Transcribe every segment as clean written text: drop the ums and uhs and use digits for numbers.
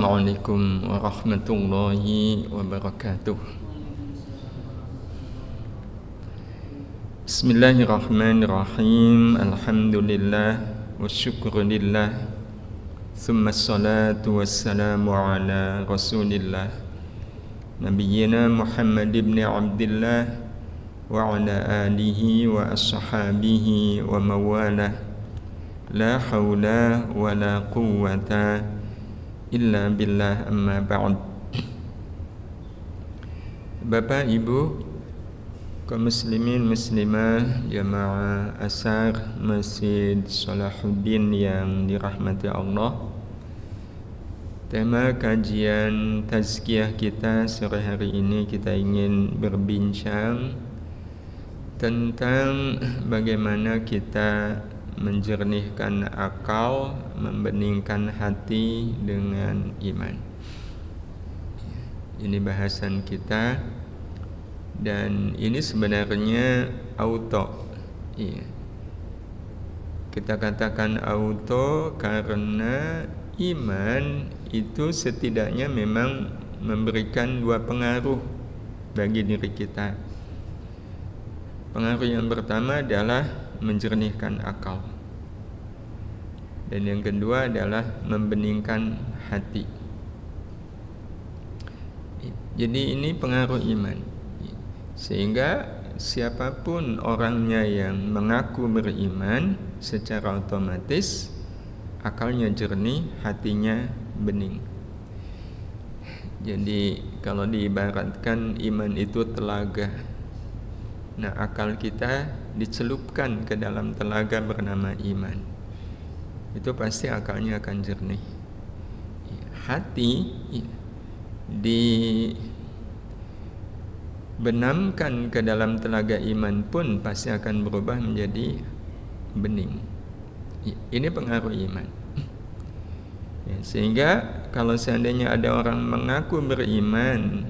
Assalamualaikum warahmatullahi wabarakatuh. Bismillahirrahmanirrahim. Alhamdulillah wa syukurillah. Thumma salatu wassalamu ala rasulillah Nabiyyina Muhammad ibn Abdillah wa ala alihi wa ashabihi wa mawalah. La hawla wa la quwwata illa billah, amma ba'd. Bapak, Ibu, kaum muslimin muslimah, jamaah asar Masjid Salahuddin yang dirahmati Allah. Tema kajian tazkiyah kita sore hari ini, kita ingin berbincang tentang bagaimana kita menjernihkan akal, membeningkan hati dengan iman. Ini bahasan kita, dan ini sebenarnya auto. Kita katakan auto karena iman itu setidaknya memang memberikan dua pengaruh bagi diri kita. Pengaruh yang pertama adalah menjernihkan akal, dan yang kedua adalah membeningkan hati. Jadi ini pengaruh iman, sehingga siapapun orangnya yang mengaku beriman, secara otomatis akalnya jernih, hatinya bening. Jadi kalau diibaratkan iman itu telaga, nah akal kita dicelupkan ke dalam telaga bernama iman, itu pasti akalnya akan jernih. Hati dibenamkan ke dalam telaga iman pun pasti akan berubah menjadi bening. Ini pengaruh iman. Sehingga kalau seandainya ada orang mengaku beriman,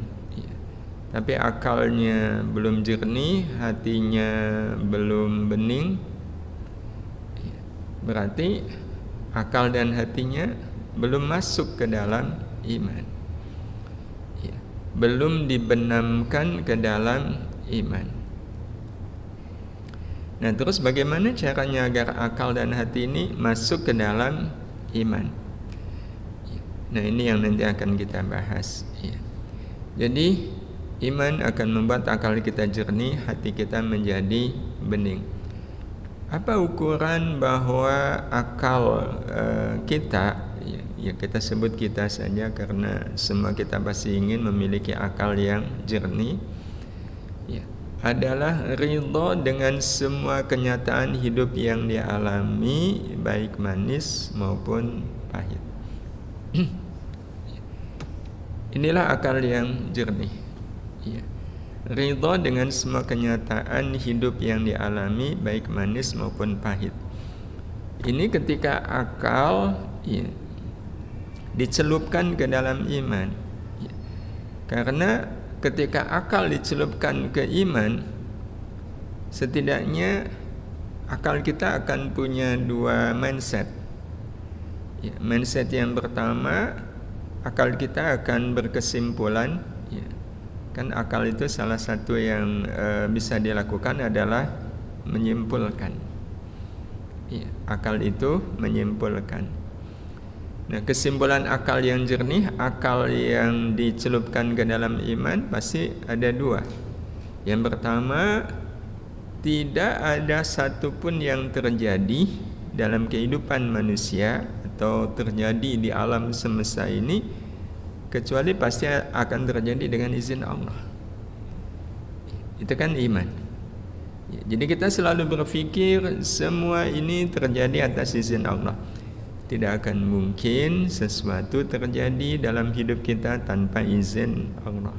tapi akalnya belum jernih, hatinya belum bening, berarti akal dan hatinya belum masuk ke dalam iman, belum dibenamkan ke dalam iman. Nah, terus bagaimana caranya agar akal dan hati ini masuk ke dalam iman? Nah, ini yang nanti akan kita bahas. Jadi iman akan membuat akal kita jernih, hati kita menjadi bening. Apa ukuran bahwa akal kita, ya kita sebut kita saja karena semua kita pasti ingin memiliki akal yang jernih, adalah ridha dengan semua kenyataan hidup yang dialami, baik manis maupun pahit. Inilah akal yang jernih. Ridha dengan semua kenyataan hidup yang dialami, baik manis maupun pahit. Ini ketika akal dicelupkan ke dalam iman. Karena ketika akal dicelupkan ke iman, setidaknya akal kita akan punya dua mindset. Mindset yang pertama, akal kita akan berkesimpulan, kan akal itu salah satu yang bisa dilakukan adalah menyimpulkan. Akal itu menyimpulkan. Nah, kesimpulan akal yang jernih, akal yang dicelupkan ke dalam iman pasti ada dua. Yang pertama, tidak ada satupun yang terjadi dalam kehidupan manusia atau terjadi di alam semesta ini kecuali pasti akan terjadi dengan izin Allah. Itu kan iman. Jadi kita selalu berpikir semua ini terjadi atas izin Allah. Tidak akan mungkin sesuatu terjadi dalam hidup kita tanpa izin Allah.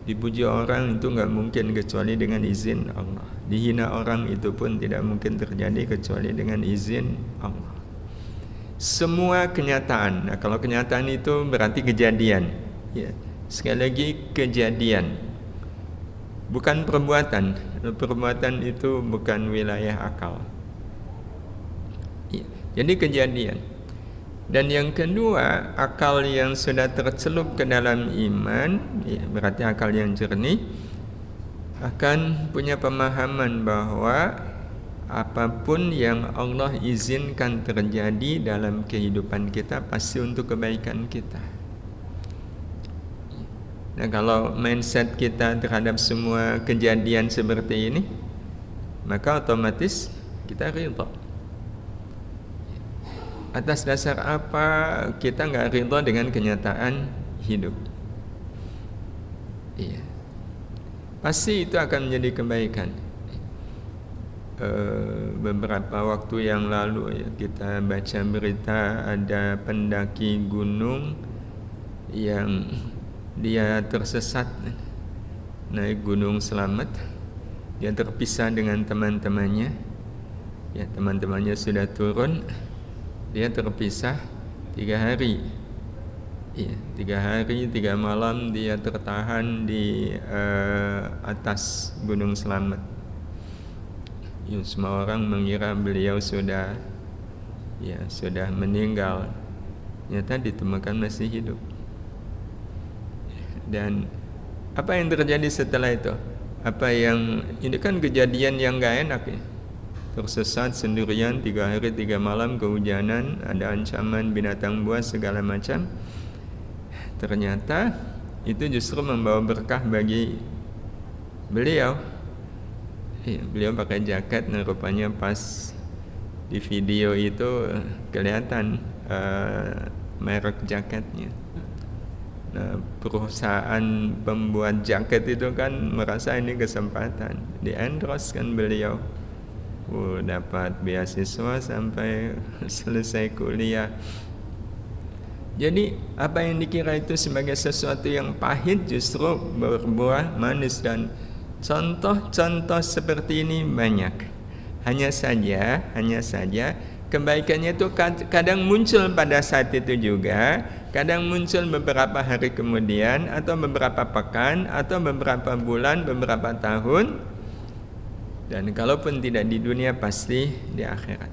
Dipuji orang itu nggak mungkin kecuali dengan izin Allah. Dihina orang itu pun tidak mungkin terjadi kecuali dengan izin Allah. Semua kenyataan. Nah, kalau kenyataan itu berarti kejadian. Sekali lagi, kejadian, bukan perbuatan. Perbuatan itu bukan wilayah akal. Jadi kejadian. Dan yang kedua, akal yang sudah tercelup ke dalam iman, ya, berarti akal yang jernih, akan punya pemahaman bahwa apapun yang Allah izinkan terjadi dalam kehidupan kita pasti untuk kebaikan kita. Nah, kalau mindset kita terhadap semua kejadian seperti ini, maka otomatis kita ridha. Atas dasar apa kita nggak ridha dengan kenyataan hidup? Iya, pasti itu akan menjadi kebaikan. Beberapa waktu yang lalu ya, kita baca berita ada pendaki gunung yang dia tersesat naik gunung selamat. Dia terpisah dengan teman-temannya. Ya, teman-temannya sudah turun. Dia terpisah 3 hari. Iya, 3 hari 3 malam dia tertahan di atas gunung selamat. Ya, semua orang mengira beliau sudah meninggal. Ternyata ditemukan masih hidup. Dan apa yang terjadi setelah itu? Ini kan kejadian yang gak enak ya. Tersesat sendirian 3 hari 3 malam, kehujanan, ada ancaman binatang buas segala macam. Ternyata itu justru membawa berkah bagi beliau. Beliau pakai jaket, nah rupanya pas di video itu kelihatan merek jaketnya. Nah, perusahaan pembuat jaket itu kan merasa ini kesempatan, di-endorse kan beliau. Dapat beasiswa sampai selesai kuliah. Jadi apa yang dikira itu sebagai sesuatu yang pahit justru berbuah manis, dan contoh-contoh seperti ini banyak. Hanya saja kebaikannya itu kadang muncul pada saat itu juga, kadang muncul beberapa hari kemudian, atau beberapa pekan, atau beberapa bulan, beberapa tahun. Dan kalaupun tidak di dunia, pasti di akhirat.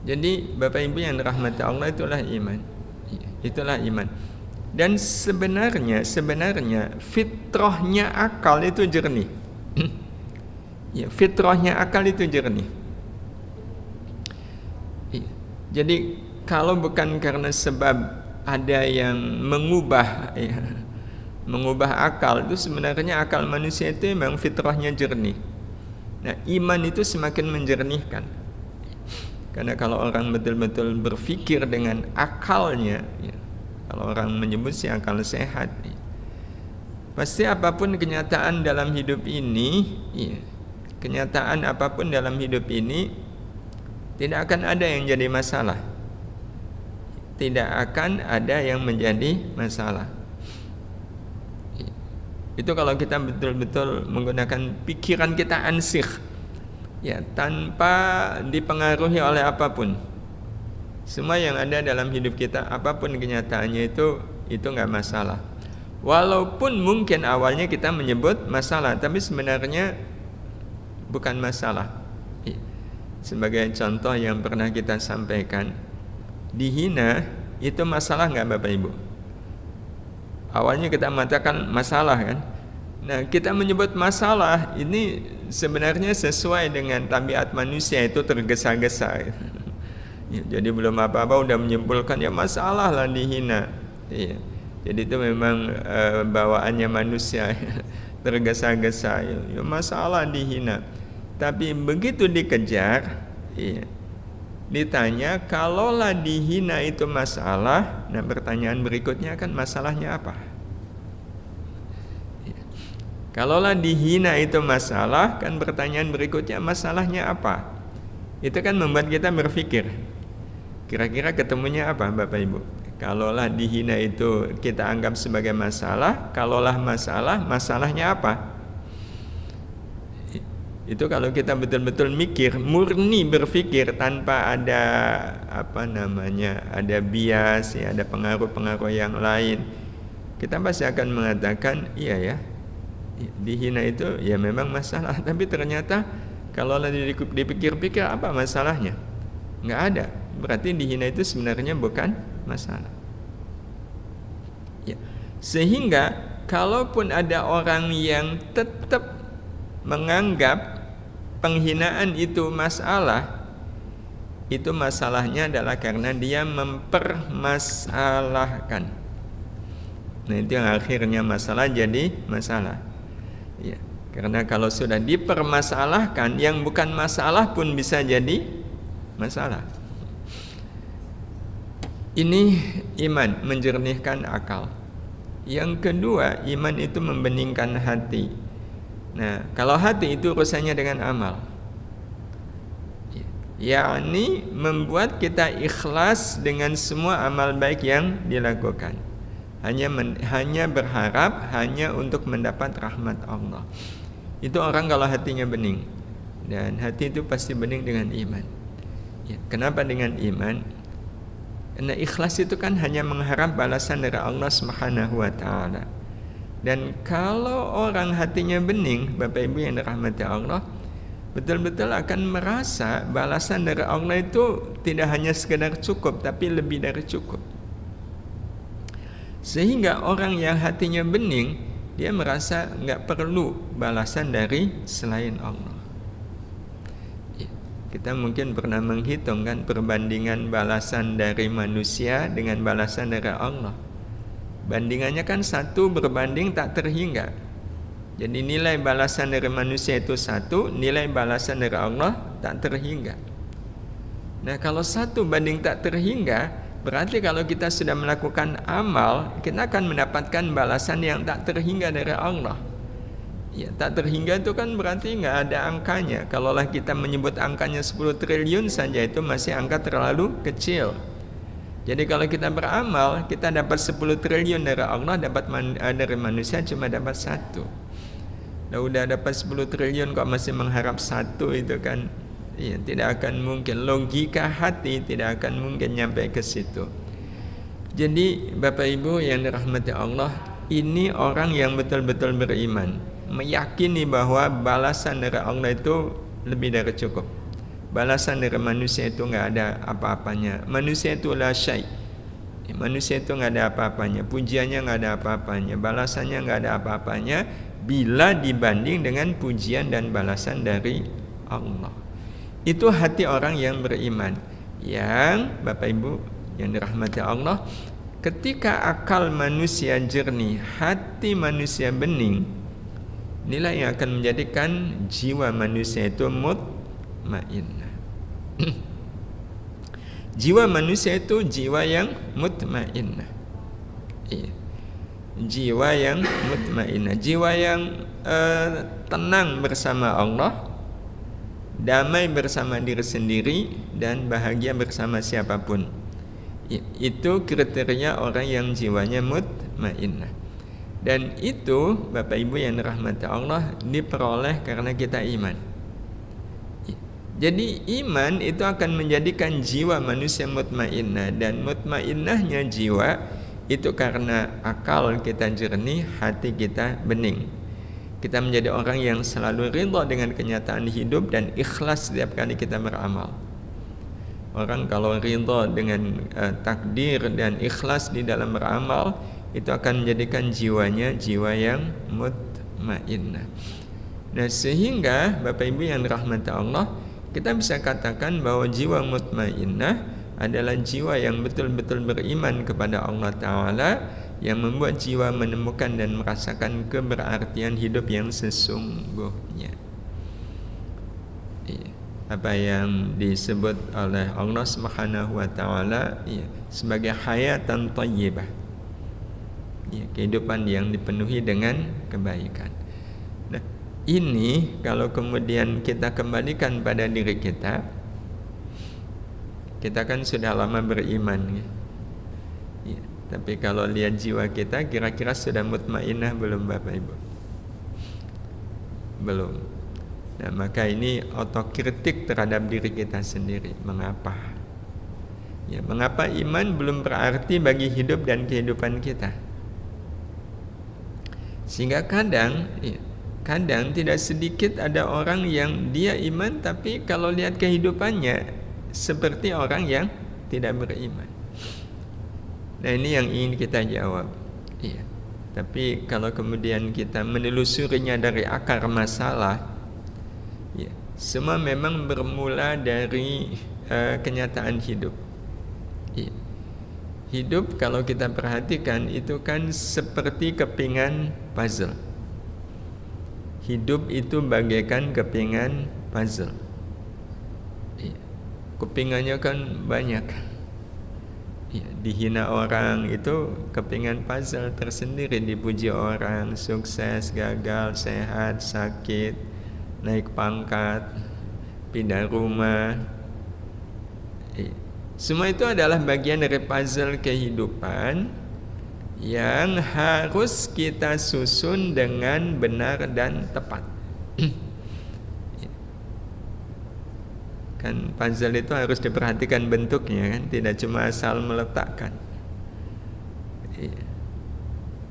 Jadi Bapak Ibu yang dirahmati Allah, itulah iman. Itulah iman. Dan sebenarnya fitrahnya akal itu jernih. Ya, fitrahnya akal itu jernih. Jadi kalau bukan karena sebab ada yang mengubah akal, itu sebenarnya akal manusia itu memang fitrahnya jernih. Nah, iman itu semakin menjernihkan. Karena kalau orang betul-betul berpikir dengan akalnya, ya, kalau orang menyebut si akal sehat, ya, pasti apapun kenyataan dalam hidup ini, ya, kenyataan apapun dalam hidup ini tidak akan ada yang jadi masalah. Tidak akan ada yang menjadi masalah. Itu kalau kita betul-betul menggunakan pikiran kita ansih, ya, tanpa dipengaruhi oleh apapun. Semua yang ada dalam hidup kita, apapun kenyataannya itu nggak masalah. Walaupun mungkin awalnya kita menyebut masalah, tapi sebenarnya bukan masalah. Sebagai contoh yang pernah kita sampaikan, dihina itu masalah nggak Bapak Ibu? Awalnya kita mengatakan masalah kan. Nah, kita menyebut masalah ini sebenarnya sesuai dengan tabiat manusia, itu tergesa-gesa. Ya, jadi belum apa-apa udah menyimpulkan ya masalah lah dihina. Ya, jadi itu memang bawaannya manusia, tergesa-gesa. Ya, masalah dihina. Tapi begitu dikejar, ya, ditanya, kalaulah dihina itu masalah, nah pertanyaan berikutnya kan masalahnya apa? Ya. Kalaulah dihina itu masalah, kan pertanyaan berikutnya masalahnya apa? Itu kan membuat kita berpikir, kira-kira ketemunya apa Bapak Ibu? Kalaulah dihina itu kita anggap sebagai masalah, kalaulah masalah, masalahnya apa? Itu kalau kita betul-betul mikir, murni berpikir tanpa ada ada bias, ya, ada pengaruh-pengaruh yang lain, kita pasti akan mengatakan iya ya, dihina itu ya memang masalah. Tapi ternyata kalau dipikir-pikir apa masalahnya? Nggak ada. berarti dihina itu sebenarnya bukan masalah. Ya. Sehingga kalaupun ada orang yang tetap menganggap penghinaan itu masalah, itu masalahnya adalah karena dia mempermasalahkan. Nah, itu yang akhirnya masalah jadi masalah. Ya, karena kalau sudah dipermasalahkan, yang bukan masalah pun bisa jadi masalah. Ini iman, menjernihkan akal. Yang kedua, iman itu membeningkan hati. Nah, kalau hati itu urusannya dengan amal, yakni membuat kita ikhlas dengan semua amal baik yang dilakukan. Hanya berharap hanya untuk mendapat rahmat Allah. Itu orang kalau hatinya bening, dan hati itu pasti bening dengan iman. Ya, kenapa dengan iman? Karena ikhlas itu kan hanya mengharap balasan dari Allah Subhanahu wa taala. Dan kalau orang hatinya bening, Bapak Ibu yang dirahmati Allah, betul-betul akan merasa balasan dari Allah itu tidak hanya sekedar cukup, tapi lebih dari cukup. Sehingga orang yang hatinya bening, dia merasa nggak perlu balasan dari selain Allah. Ya, kita mungkin pernah menghitung kan perbandingan balasan dari manusia dengan balasan dari Allah. Bandingannya kan 1 berbanding tak terhingga. Jadi nilai balasan dari manusia itu 1, nilai balasan dari Allah tak terhingga. Nah, kalau 1 banding tak terhingga, berarti kalau kita sudah melakukan amal, kita akan mendapatkan balasan yang tak terhingga dari Allah. Ya, tak terhingga itu kan berarti nggak ada angkanya. Kalaulah kita menyebut angkanya 10 triliun saja, itu masih angka terlalu kecil. Jadi kalau kita beramal, kita dapat 10 triliun dari Allah, dari manusia cuma dapat 1. Nah, udah dapat 10 triliun kok masih mengharap 1, itu kan ya, tidak akan mungkin. Logika hati tidak akan mungkin nyampe ke situ. Jadi Bapak Ibu yang dirahmati Allah, ini orang yang betul-betul beriman, meyakini bahwa balasan dari Allah itu lebih dari cukup. Balasan dari manusia itu nggak ada apa-apanya. Manusia itu la syai'. Manusia itu nggak ada apa-apanya. Pujiannya nggak ada apa-apanya. Balasannya nggak ada apa-apanya bila dibanding dengan pujian dan balasan dari Allah. Itu hati orang yang beriman, yang Bapak Ibu yang dirahmati Allah, ketika akal manusia jernih, hati manusia bening, inilah yang akan menjadikan jiwa manusia itu mutmainnah. Jiwa manusia itu jiwa yang mutmainnah. Iya. Jiwa yang mutmainnah, jiwa yang tenang bersama Allah, damai bersama diri sendiri, dan bahagia bersama siapapun. Itu kriteria orang yang jiwanya mutmainnah. Dan itu Bapak Ibu yang dirahmati Allah diperoleh karena kita iman. Jadi iman itu akan menjadikan jiwa manusia mutmainnah, dan mutmainnahnya jiwa itu karena akal kita jernih, hati kita bening. Kita menjadi orang yang selalu ridha dengan kenyataan hidup dan ikhlas setiap kali kita beramal. Orang kalau ridha dengan takdir dan ikhlas di dalam beramal, itu akan menjadikan jiwanya jiwa yang mutmainnah. Nah, sehingga Bapak Ibu yang dirahmati Allah, kita bisa katakan bahwa jiwa mutmainnah adalah jiwa yang betul-betul beriman kepada Allah Ta'ala, yang membuat jiwa menemukan dan merasakan keberartian hidup yang sesungguhnya. Apa yang disebut oleh Allah Subhanahu wa taala sebagai hayatan thayyibah. Kehidupan yang dipenuhi dengan kebaikan. Nah, ini kalau kemudian kita kembalikan pada diri kita kan sudah lama beriman ya. Tapi kalau lihat jiwa kita, kira-kira sudah mutmainnah belum Bapak Ibu? Belum. Nah, maka ini otokritik terhadap diri kita sendiri. Mengapa? Ya, mengapa iman belum berarti bagi hidup dan kehidupan kita? Sehingga kadang tidak sedikit ada orang yang dia iman, tapi kalau lihat kehidupannya seperti orang yang tidak beriman. Nah, ini yang ingin kita jawab. Iya. Tapi kalau kemudian kita menelusurinya dari akar masalah, ya, semua memang bermula dari kenyataan hidup. Ya. Hidup kalau kita perhatikan itu kan seperti kepingan puzzle. Hidup itu bagaikan kepingan puzzle. Ya. Kepingannya kan banyak. Ya, dihina orang itu kepingan puzzle tersendiri, dipuji orang, sukses, gagal, sehat, sakit, naik pangkat, pindah rumah. Ya. Semua itu adalah bagian dari puzzle kehidupan yang harus kita susun dengan benar dan tepat. Kan puzzle itu harus diperhatikan bentuknya, kan, tidak cuma asal meletakkan.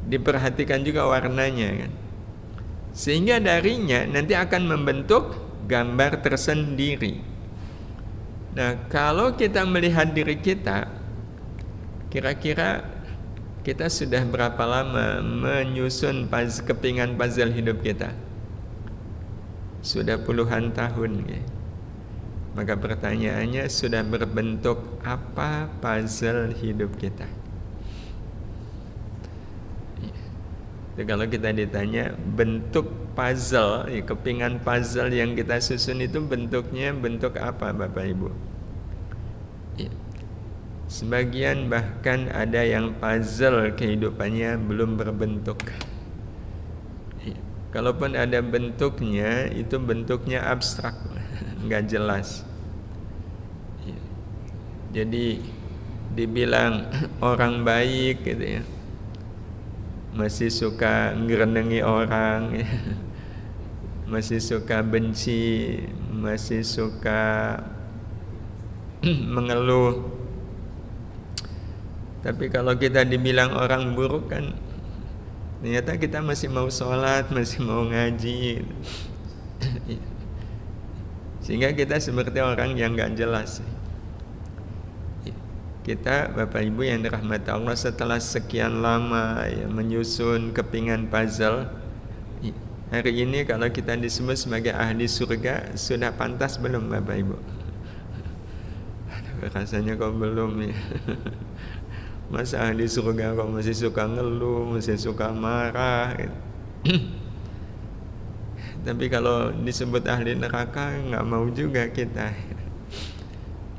Diperhatikan juga warnanya, kan, sehingga darinya nanti akan membentuk gambar tersendiri. Nah, kalau kita melihat diri kita, kira-kira kita sudah berapa lama menyusun kepingan puzzle hidup kita? Sudah puluhan tahun, ya. Maka pertanyaannya, sudah berbentuk apa puzzle hidup kita? Jadi kalau kita ditanya bentuk puzzle, ya, kepingan puzzle yang kita susun itu bentuknya bentuk apa, Bapak Ibu? Ya. Sebagian bahkan ada yang puzzle kehidupannya belum berbentuk. Ya. Kalaupun ada bentuknya, itu bentuknya abstrak, nggak jelas. Ya. Jadi dibilang orang baik gitu ya, masih suka ngerenengi orang, ya. Masih suka benci, masih suka mengeluh. Tapi kalau kita dibilang orang buruk, kan ternyata kita masih mau sholat, masih mau ngaji. Sehingga kita seperti orang yang gak jelas. Kita, Bapak Ibu yang dirahmati Allah, setelah sekian lama ya, menyusun kepingan puzzle, hari ini kalau kita disebut sebagai ahli surga, sudah pantas belum, Bapak Ibu? Rasanya kok belum, ya. Masa ahli surga kok masih suka ngeluh, masih suka marah, gitu. Tapi kalau disebut ahli neraka, nggak mau juga kita.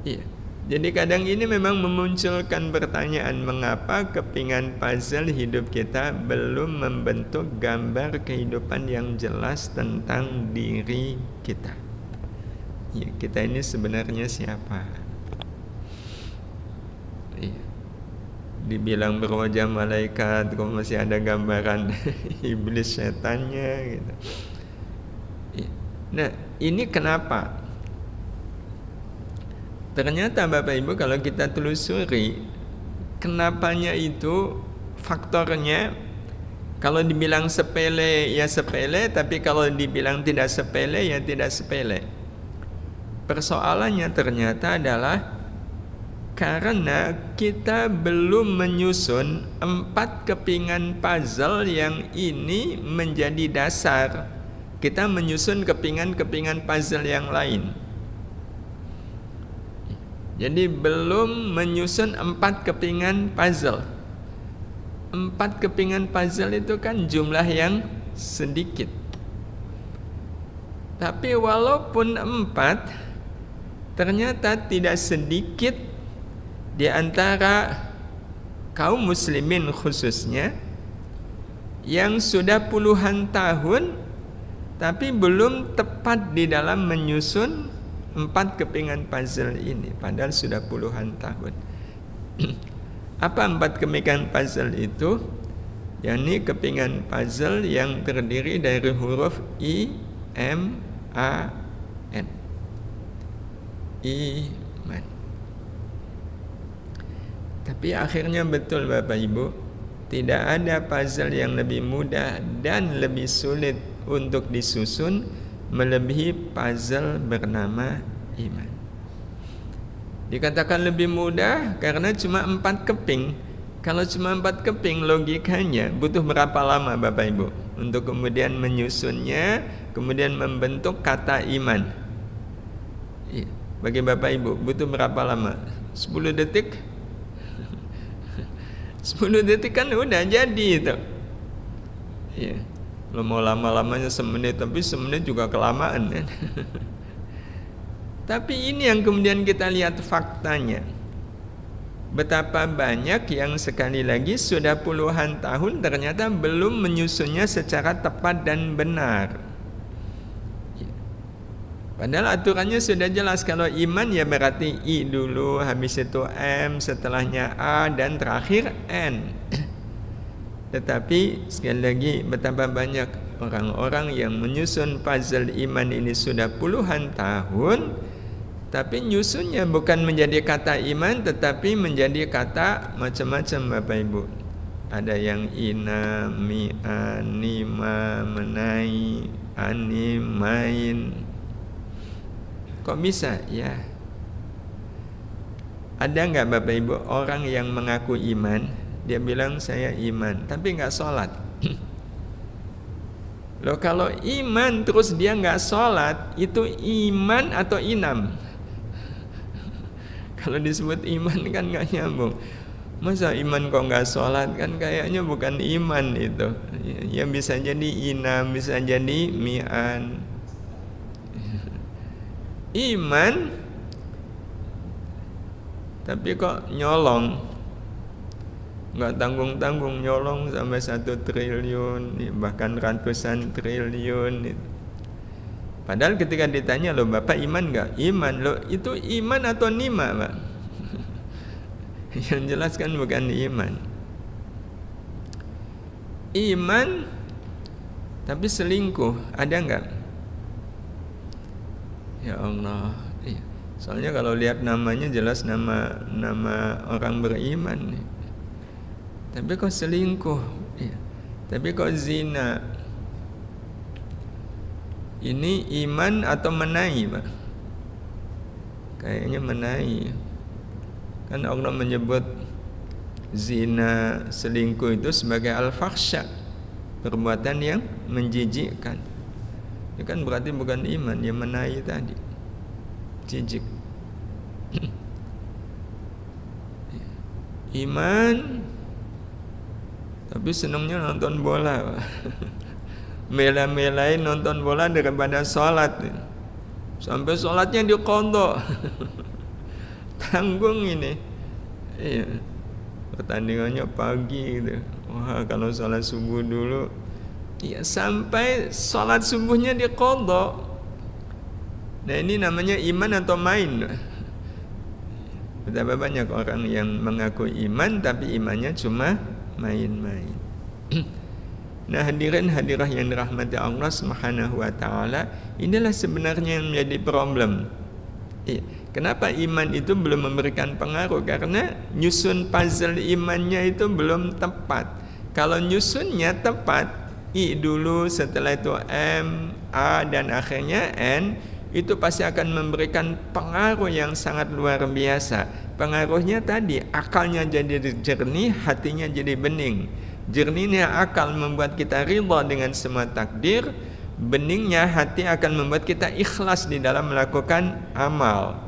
Iya. Jadi kadang ini memang memunculkan pertanyaan, mengapa kepingan puzzle hidup kita belum membentuk gambar kehidupan yang jelas tentang diri kita. Ya, kita ini sebenarnya siapa? Ya. Dibilang berwajah malaikat, kok masih ada gambaran iblis setannya gitu. Ya. Nah, ini kenapa? Ternyata Bapak Ibu kalau kita telusuri, kenapanya itu faktornya, kalau dibilang sepele ya sepele, tapi kalau dibilang tidak sepele ya tidak sepele. Persoalannya ternyata adalah karena kita belum menyusun 4 kepingan puzzle yang ini menjadi dasar kita menyusun kepingan-kepingan puzzle yang lain. Jadi belum menyusun 4 kepingan puzzle. 4 kepingan puzzle itu kan jumlah yang sedikit. Tapi walaupun 4, ternyata tidak sedikit di antara kaum muslimin khususnya yang sudah puluhan tahun tapi belum tepat di dalam menyusun 4 kepingan puzzle ini, padahal sudah puluhan tahun. Apa 4 kepingan puzzle itu? Yakni kepingan puzzle yang terdiri dari huruf I, M, A, N. Iman. Tapi akhirnya betul Bapak Ibu, tidak ada puzzle yang lebih mudah dan lebih sulit untuk disusun melebihi puzzle bernama iman. Dikatakan lebih mudah karena cuma 4 keping. Kalau cuma 4 keping, logikanya butuh berapa lama Bapak Ibu untuk kemudian menyusunnya, kemudian membentuk kata iman? Bagi Bapak Ibu butuh berapa lama? 10 detik? 10 detik kan udah jadi itu. Iya. Lo mau lama-lamanya semenit, tapi semenit juga kelamaan kan. Tapi ini yang kemudian kita lihat faktanya. Betapa banyak yang sekali lagi sudah puluhan tahun ternyata belum menyusunnya secara tepat dan benar. Padahal aturannya sudah jelas. Kalau iman ya berarti I dulu, habis itu M, setelahnya A, dan terakhir N. Tetapi sekali lagi betapa banyak orang-orang yang menyusun puzzle iman ini sudah puluhan tahun, tapi nyusunnya bukan menjadi kata iman, tetapi menjadi kata macam-macam Bapak Ibu. Ada yang ina, mi'an, nima, menai, anim, main. Kok bisa? Ya. Ada nggak Bapak Ibu orang yang mengaku iman, dia bilang saya iman, tapi nggak sholat. Loh kalau iman terus dia nggak sholat, itu iman atau inam? Kalau disebut iman kan nggak nyambung. Masa iman kok nggak sholat, kan kayaknya bukan iman itu. Ya bisa jadi inam, bisa jadi mi'an. Iman tapi kok nyolong, nggak tanggung-tanggung, nyolong sampai 1 triliun, bahkan ratusan triliun. Padahal ketika ditanya, loh Bapak iman nggak? Iman. Loh itu iman atau nima Pak? Yang jelas kan bukan iman. Iman tapi selingkuh, ada nggak? Ya Allah, iya. Soalnya kalau lihat namanya jelas nama orang beriman nih. Tapi kok selingkuh? Iya. Tapi kok zina? Ini iman atau menai, Pak? Kayaknya menai. Kan Allah menyebut zina, selingkuh itu sebagai al-fakhsya, perbuatan yang menjijikkan. Itu kan berarti bukan iman, dia menai tadi, jijik. Iman tapi senangnya nonton bola. Mela-melain nonton bola daripada sholat. Sampai sholatnya dikodok. Tanggung ini. Iya. Pertandingannya pagi gitu. Wah, kalau sholat subuh dulu, ya sampai sholat subuhnya dikodok. Nah ini namanya iman atau main? Betapa banyak orang yang mengaku iman tapi imannya cuma main-main. Nah hadirin hadirah yang dirahmati Allah Subhanahu wa taala, inilah sebenarnya yang menjadi problem. Kenapa iman itu belum memberikan pengaruh? Karena nyusun puzzle imannya itu belum tepat. Kalau nyusunnya tepat, I dulu, setelah itu M, A, dan akhirnya N, itu pasti akan memberikan pengaruh yang sangat luar biasa. Pengaruhnya tadi, akalnya jadi jernih, hatinya jadi bening. Jernihnya akal membuat kita ridha dengan semua takdir, beningnya hati akan membuat kita ikhlas di dalam melakukan amal.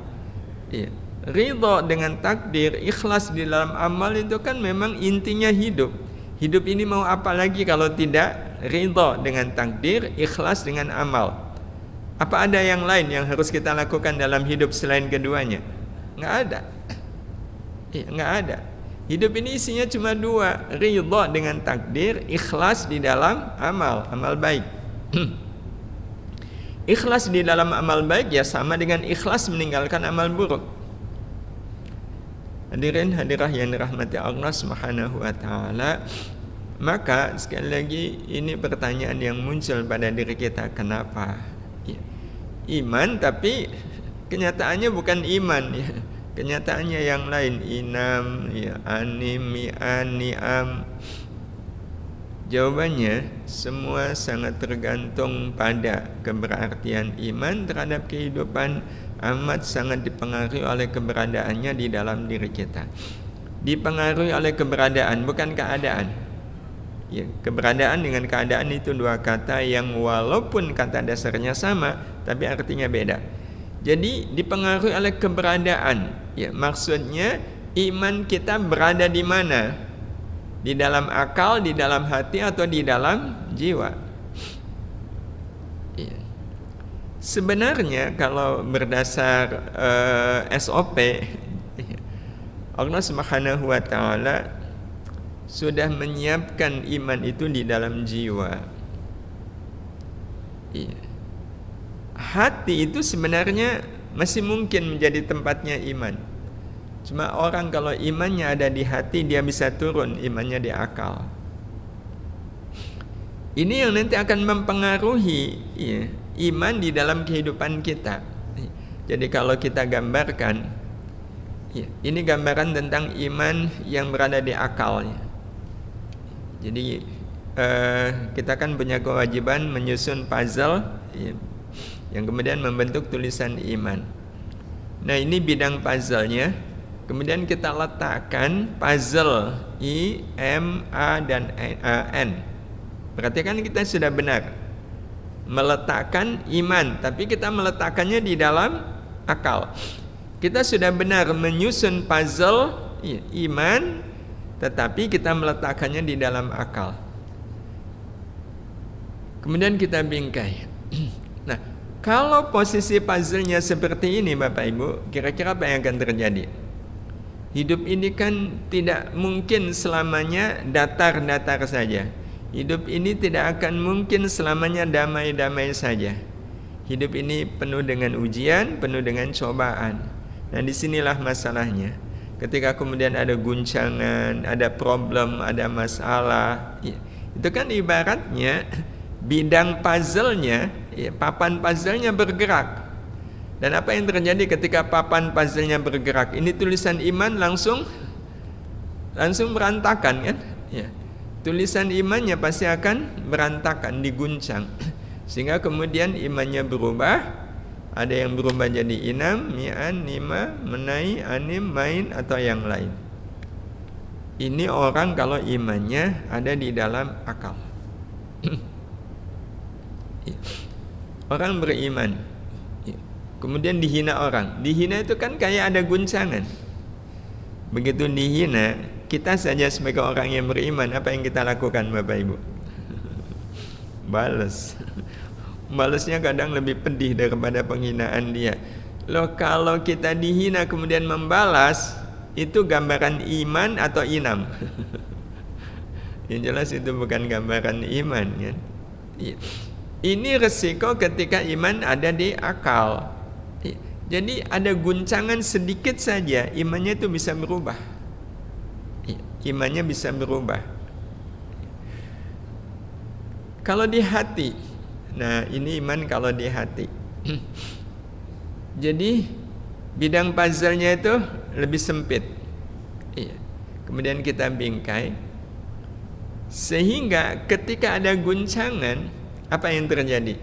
Ridha dengan takdir, ikhlas di dalam amal itu kan memang intinya hidup. Hidup ini mau apa lagi kalau tidak ridha dengan takdir, ikhlas dengan amal? Apa ada yang lain yang harus kita lakukan dalam hidup selain keduanya? Nggak ada. Nggak ada. Hidup ini isinya cuma 2, ridha dengan takdir, ikhlas di dalam amal baik. Ikhlas di dalam amal baik ya sama dengan ikhlas meninggalkan amal buruk. Hadirin hadirah yang dirahmati Allah Subhanahu wa taala, maka sekali lagi ini pertanyaan yang muncul pada diri kita, kenapa? Iman tapi kenyataannya bukan iman ya. Kenyataannya yang lain, inam, ya, anim, mi'an, ni'am. Jawabannya semua sangat tergantung pada keberartian iman terhadap kehidupan, amat sangat dipengaruhi oleh keberadaannya di dalam diri kita. Dipengaruhi oleh keberadaan, bukan keadaan. Ya, keberadaan dengan keadaan itu dua kata yang walaupun kata dasarnya sama, tapi artinya beda. Jadi dipengaruhi oleh keberadaan. Ya, maksudnya iman kita berada di mana? Di dalam akal, di dalam hati, atau di dalam jiwa? Ya. Sebenarnya kalau berdasar SOP, Allah Subhanahu wa taala sudah menyiapkan iman itu di dalam jiwa. Iya. Hati itu sebenarnya masih mungkin menjadi tempatnya iman. Cuma orang kalau imannya ada di hati, dia bisa turun imannya di akal. Ini yang nanti akan mempengaruhi ya, iman di dalam kehidupan kita. Jadi kalau kita gambarkan, ya, ini gambaran tentang iman yang berada di akalnya. Jadi kita kan punya kewajiban menyusun puzzle ya, yang kemudian membentuk tulisan iman. Nah ini bidang puzzle-nya. Kemudian kita letakkan puzzle I, M, A, dan N. Berarti kan kita sudah benar meletakkan iman, tapi kita meletakkannya di dalam akal. Kita sudah benar menyusun puzzle iman, tetapi kita meletakkannya di dalam akal. Kemudian kita bingkai. Nah, kalau posisi puzzle-nya seperti ini Bapak Ibu, kira-kira apa yang akan terjadi? Hidup ini kan tidak mungkin selamanya datar-datar saja. Hidup ini tidak akan mungkin selamanya damai-damai saja. Hidup ini penuh dengan ujian, penuh dengan cobaan. Nah, disinilah masalahnya. Ketika kemudian ada guncangan, ada problem, ada masalah, ya, itu kan ibaratnya bidang puzzle-nya, ya, papan puzzle-nya bergerak. Dan apa yang terjadi ketika papan puzzle-nya bergerak? Ini tulisan iman langsung berantakan kan? Ya. Tulisan imannya pasti akan berantakan, diguncang. Sehingga kemudian imannya berubah. Ada yang berubah jadi inam, mi'an, nima, menai, anim, main, atau yang lain. Ini orang kalau imannya ada di dalam akal. Orang beriman, kemudian dihina orang. Dihina itu kan kayak ada guncangan. Begitu dihina, kita saja sebagai orang yang beriman, apa yang kita lakukan Bapak Ibu? Balas. Balasnya kadang lebih pedih daripada penghinaan dia. Loh, kalau kita dihina kemudian membalas, itu gambaran iman atau inam? Yang jelas itu bukan gambaran iman kan? Ini resiko ketika iman ada di akal. Jadi ada guncangan sedikit saja, imannya itu bisa berubah. Imannya bisa berubah. Kalau di hati, nah ini iman kalau di hati. Jadi bidang puzzle-nya itu lebih sempit. Kemudian kita bingkai, sehingga ketika ada guncangan, apa yang terjadi?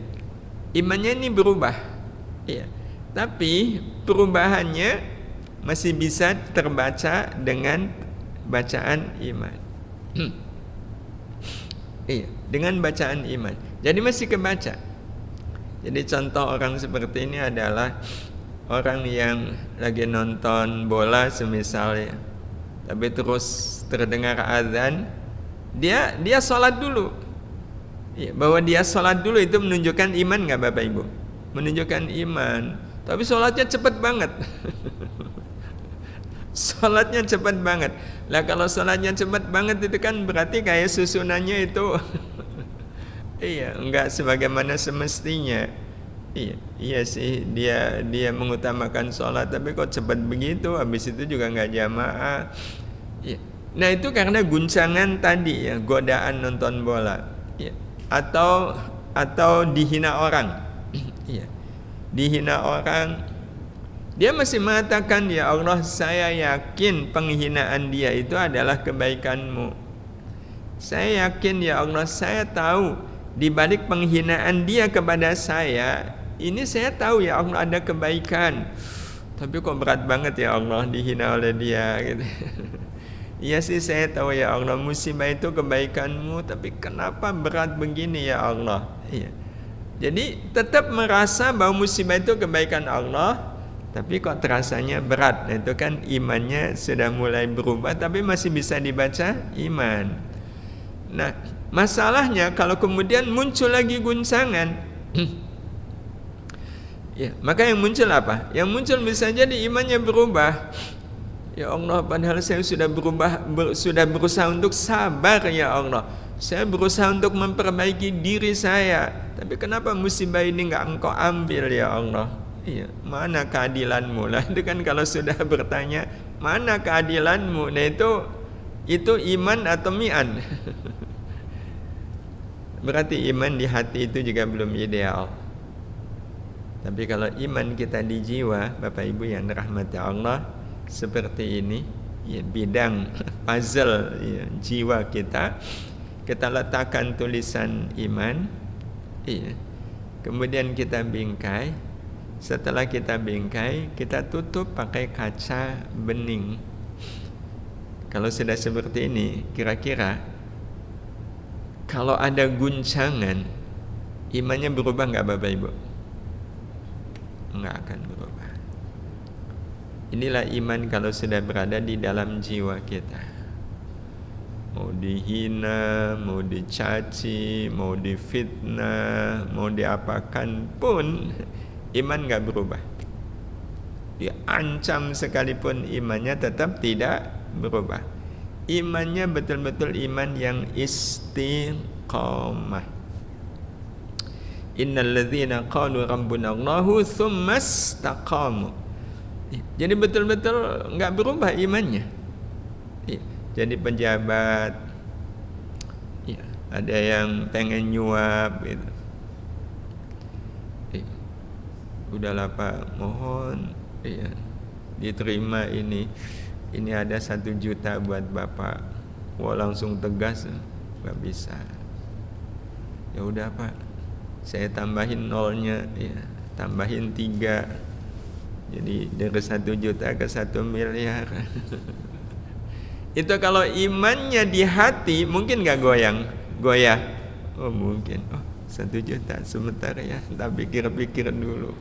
Imannya ini berubah. Tapi perubahannya masih bisa terbaca dengan bacaan iman. Dengan bacaan iman. Jadi masih kebaca. Jadi contoh orang seperti ini adalah orang yang lagi nonton bola semisalnya, tapi terus terdengar azan, dia sholat dulu. Bahwa dia sholat dulu itu menunjukkan iman nggak Bapak Ibu? Menunjukkan iman. Tapi sholatnya cepat banget. Sholatnya cepat banget. Lah kalau sholatnya cepat banget itu kan berarti kayak susunannya itu enggak sebagaimana semestinya. Iya sih dia mengutamakan sholat, tapi kok cepat begitu, habis itu juga nggak jamaah. Nah itu karena guncangan tadi ya, godaan nonton bola, atau dihina orang. Dihina orang, dia masih mengatakan, ya Allah, saya yakin penghinaan dia itu adalah kebaikan-Mu. Saya yakin ya Allah, saya tahu di balik penghinaan dia kepada saya ini saya tahu ya Allah ada kebaikan, tapi kok berat banget ya Allah dihina oleh dia gitu. Iya sih saya tahu ya Allah musibah itu kebaikanmu, tapi kenapa berat begini ya Allah? Iya. Jadi tetap merasa bahwa musibah itu kebaikan Allah, tapi kok terasanya berat. Nah, itu kan imannya sudah mulai berubah, tapi masih bisa dibaca iman. Nah, masalahnya kalau kemudian muncul lagi guncangan, ya, maka yang muncul apa? Yang muncul bisa jadi imannya berubah. Ya Allah, padahal saya sudah sudah berusaha untuk sabar ya Allah. Saya berusaha untuk memperbaiki diri saya, tapi kenapa musibah ini enggak Engkau ambil ya Allah? Iya, mana keadilanmu? Lah itu kan kalau sudah bertanya, mana keadilanmu? Nah itu iman atau mi'an? Berarti iman di hati itu juga belum ideal. Tapi kalau iman kita di jiwa, Bapak Ibu yang dirahmati Allah, seperti ini ya, bidang puzzle ya, jiwa kita letakkan tulisan iman ya, kemudian kita bingkai. Setelah kita bingkai, kita tutup pakai kaca bening. Kalau sudah seperti ini, kira-kira kalau ada guncangan, imannya berubah nggak Bapak Ibu? Nggak akan berubah. Inilah iman kalau sudah berada di dalam jiwa kita. Mau dihina, mau dicaci, mau difitnah, mau diapakan pun, iman gak berubah. Diancam sekalipun imannya tetap tidak berubah. Imannya betul-betul iman yang istiqamah. Innal ladzina qalu rabbuna Allahu tsumma istaqamu. Jadi betul-betul nggak berubah imannya. Jadi pejabat, ya, ada yang pengen nyuap gitu. Udahlah Pak, mohon ya, diterima ini ada 1 juta buat Bapak. Wah langsung tegas, nggak bisa. Ya udah Pak, saya tambahin nolnya, ya, tambahin 3. Jadi dari 1 juta ke 1 miliar. Itu kalau imannya di hati mungkin gak goyah? Oh mungkin. Oh 1 juta sebentar ya, tak pikir-pikir dulu.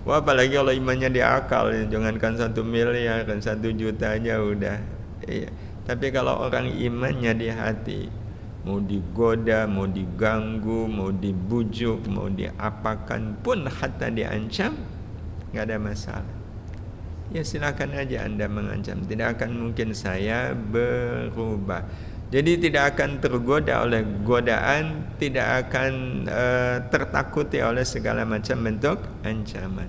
Wah apalagi kalau imannya di akal, jangankan 1 miliar, kan 1 juta aja udah. Iya. Tapi kalau orang imannya di hati, mau digoda, mau diganggu, mau dibujuk, mau diapakan pun, hatta diancam, nggak ada masalah. Ya silakan aja Anda mengancam, tidak akan mungkin saya berubah. Jadi tidak akan tergoda oleh godaan, tidak akan tertakuti oleh segala macam bentuk ancaman.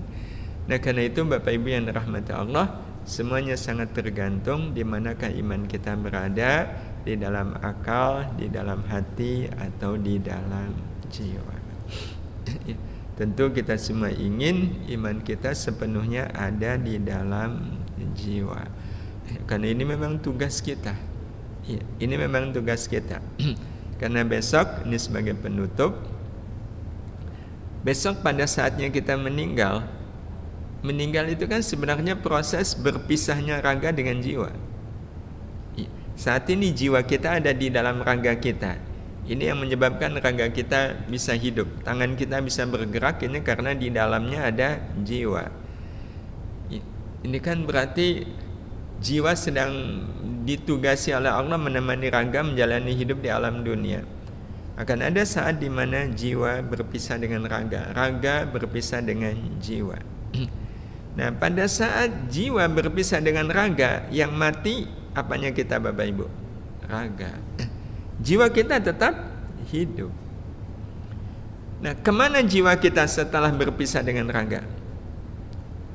Nah karena itu Bapak Ibu yang dirahmati Allah, semuanya sangat tergantung di manakah iman kita berada, di dalam akal, di dalam hati, atau di dalam jiwa. Tentu kita semua ingin iman kita sepenuhnya ada di dalam jiwa. Karena ini memang tugas kita. Ini memang tugas kita. Karena besok, ini sebagai penutup, besok pada saatnya kita meninggal itu kan sebenarnya proses berpisahnya raga dengan jiwa. Saat ini jiwa kita ada di dalam raga kita. Ini yang menyebabkan raga kita bisa hidup, tangan kita bisa bergerak, ini karena di dalamnya ada jiwa. Ini kan berarti jiwa sedang ditugasi oleh Allah menemani raga menjalani hidup di alam dunia. Akan ada saat di mana jiwa berpisah dengan raga, raga berpisah dengan jiwa. Nah, pada saat jiwa berpisah dengan raga, yang mati apanya kita Bapak Ibu? Raga. Jiwa kita tetap hidup. Nah, kemana jiwa kita setelah berpisah dengan raga?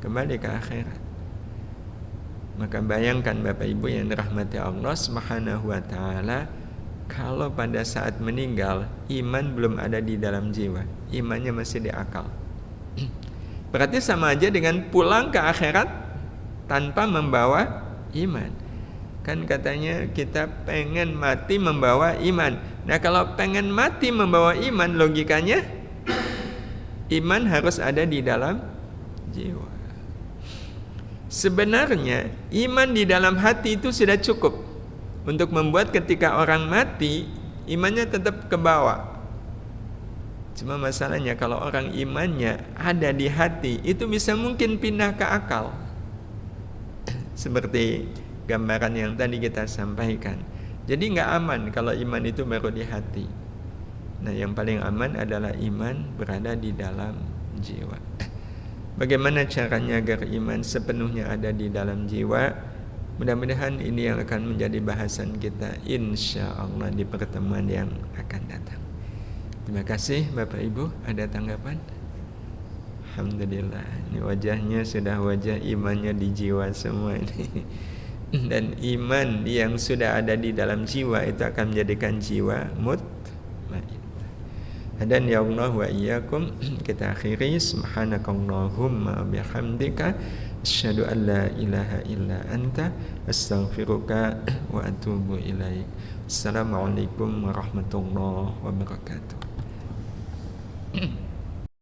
Kembali ke akhirat. Maka bayangkan Bapak Ibu yang dirahmati Allah Subhanahu wa taala, kalau pada saat meninggal iman belum ada di dalam jiwa, imannya masih di akal. Berarti sama aja dengan pulang ke akhirat tanpa membawa iman. Kan katanya kita pengen mati membawa iman. Nah kalau pengen mati membawa iman, logikanya iman harus ada di dalam jiwa. Sebenarnya iman di dalam hati itu sudah cukup untuk membuat ketika orang mati imannya tetap ke bawah. Cuma masalahnya kalau orang imannya ada di hati, itu bisa mungkin pindah ke akal. Seperti gambaran yang tadi kita sampaikan. Jadi nggak aman kalau iman itu baru di hati. Nah, yang paling aman adalah iman berada di dalam jiwa. Bagaimana caranya agar iman sepenuhnya ada di dalam jiwa? Mudah-mudahan ini yang akan menjadi bahasan kita insya Allah di pertemuan yang akan datang. Terima kasih Bapak Ibu. Ada tanggapan? Alhamdulillah, ini wajahnya sudah wajah imannya di jiwa semua ini. Dan iman yang sudah ada di dalam jiwa itu akan menjadikan jiwa mutmain. Dan ya Allah wa iyyakum, kita akhiri subhanakallahumma bihamdika asyhadu an la ilaha illa anta astaghfiruka wa atubu ilaik. Assalamualaikum warahmatullahi wabarakatuh.